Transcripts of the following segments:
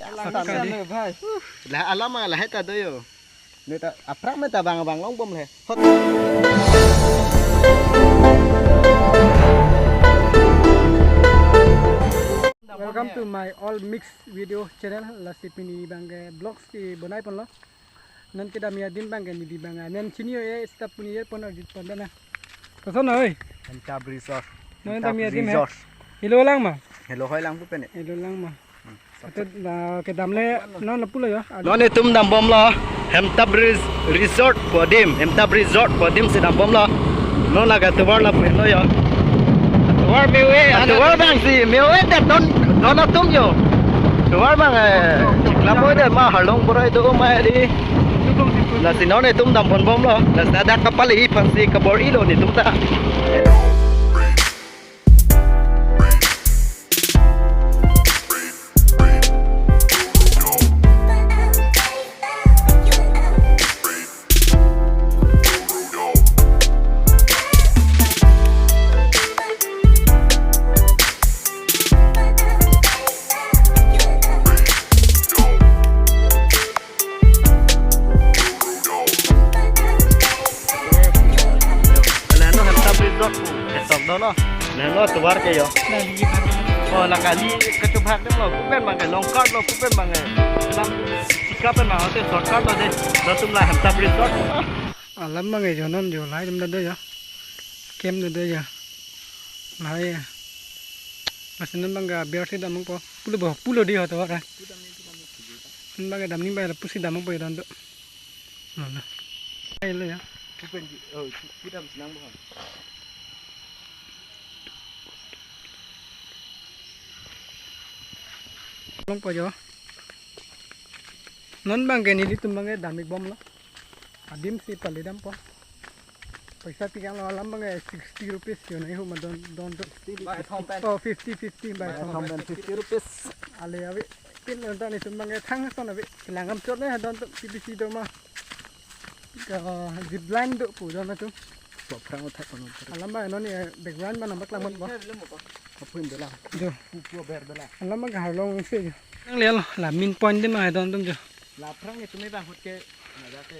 Tàn rồi vai. Là alam mà là hết ta đây rồi. Người ta aprak mấy ta bang long bom này. Welcome to my all mix video channel la sipini bangga vlogs di bonai pon lo. Nan kita mia din bangga ni di bangga. Nan sini ya stop puni ya pon di pon dana. Kason oi. Tab resort. Nan ta mia din he. Hello lang ma. Hello hoy lang pupen. Hello lang ma. Atau ke damle non la pula ya. Non ni tum dam bom lo. Tab resort Podim. Tab resort Podim si dam bom lo. Non la ka tuwar la pen lo ya. Tuwar miwe. Tuwar bang si miwe ta don tum yo. Tuwar bang la mo de ma halong borai do ma di. Là si nó này tum dam bom lo. Là sa da kapal I pansi kabor ilo ni tum ta. Nó nên nó tuar cái yo là cái đi cái chụp hạt đấy mà cũng bên bằng cái long card lo cũng bên bằng cái làm sikap bên mà họ sẽ short card lo đấy nó tum lại Tab resort lắm mà người cho nó nhiều lái đâm đây ya kem đây đây ya lái mà xin bangga biar sih damang po pulo di hotel kan bangga dam ni bayar pusi damang po itu untuk mana ini ya kita senang banget. Long po jo non bang ke ni di tumbang ke damik bom lo adim si palidam po paisa tigang lo alam bang 60 rupees yo nai hu ma don oh 50 by 50 rupees ale awi pin lo ta ni tumbang ke thang son awi langam chot ne don to PPC do ma ka zip line do pu don na tu perang otak kono alam ba no ni background ba nambak lamon po apun bela jo pu ber bela alam ba harlong se jo nang le lo la min point de ma don tum jo la perang itu me bang hot ke ada ke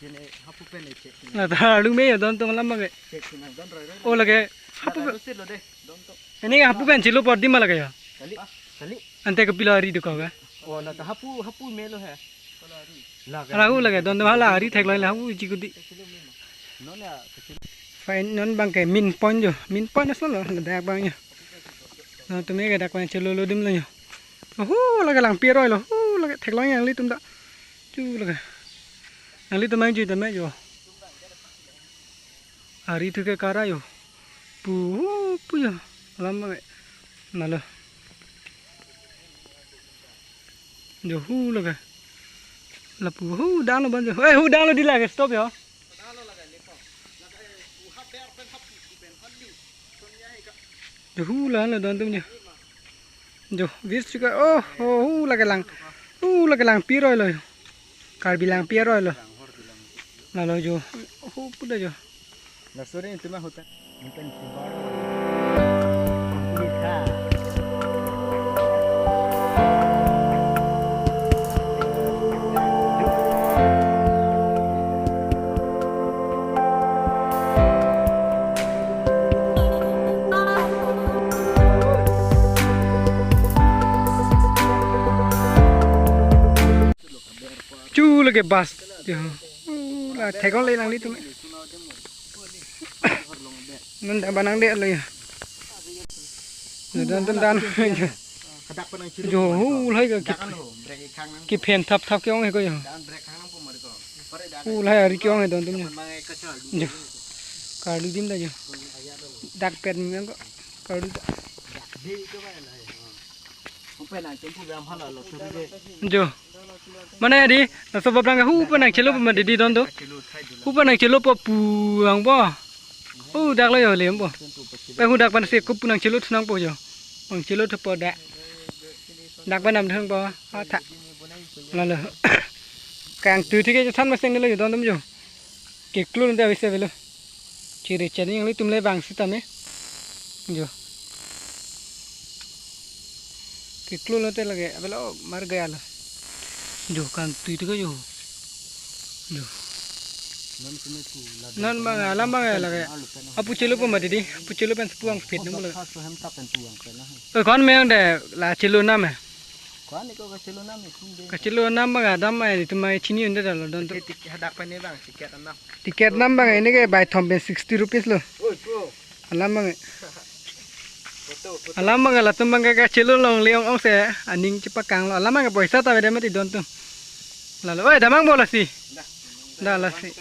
ini hapu pen cek la ta lu me don tum alam ba ke cek sinang don roy oh lagi hapu lo deh don to ini hapu pen chilo por di ma lagi ya kali ante ke pilari du ka ga oh la hapu me lo hai la hu lagi don hala hari thek lai la hu ji gudi nó là fine non bang ke min point jo min point asal lo la dak bang ya no tu me ke dak bang chilo lo dim lo yo lagi lang piroi lo lagi thek lai yang li tum da chu lagi yang li tum mai ju ta me jo hari tu ke kara yo pu yo lam bang na lo jo lagi la pu dang lo ban jo dang lo di la ke stop yo jo là don tum nhỉ jo vis juga lagi lang piroi lo kar bilang piroi lo lalu jo puda jo la sore itu mah hutan hutan kibar lagi bas jo la thekon le nang li tu nan da banang de lo ya dan jo lai ga ki pen thap ke ong he ko yo lai ari ke ong he don tum jo kardu dim da jo dak pet mi ko kardu jo mana di sebab nang penang celo pema di don tu penang celo po puang po dak lo yo lem po pe dak pan se ko punang celo thunang po jo bang celo the po dak pan nam thang po ha tha la lo kang tu thi ke than ma seng lo yo don tum jo ke klun da wise velo chiri chani yang li tum le bang si ta me jo ke klo lo te lage abelo mar gaya lo jo kan tu itu jo jo non bang alam bang lage apu chelo pa mati di apu chelo pen sepuang fit no lo kon meang de la chelo na me kecilo nam bang adam mai itu mai chini unde dalo don tiket nam bang ini ke by thomben 60 rupees lo alam bang la tumbang ka chelo long leong ong se aning chipakang lo alam bang paisa ta bede mati don tu lalu oi damang bola si dah lah si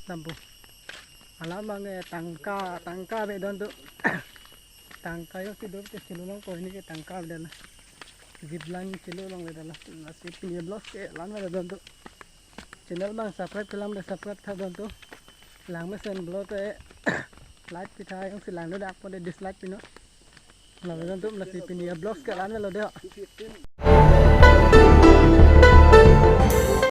tampu alam bang tangka be don tu tangka yo si dor ke chelo long ko ini ke tangka be dala zipline chelo long be dala nasi punya blog ke lan be don tu channel bang subscribe kelam de subscribe tha don tu lang mesen blog te like pitha yang si lang do dak po de dislike pino la be don tu nasi punya blog ke lan be lo de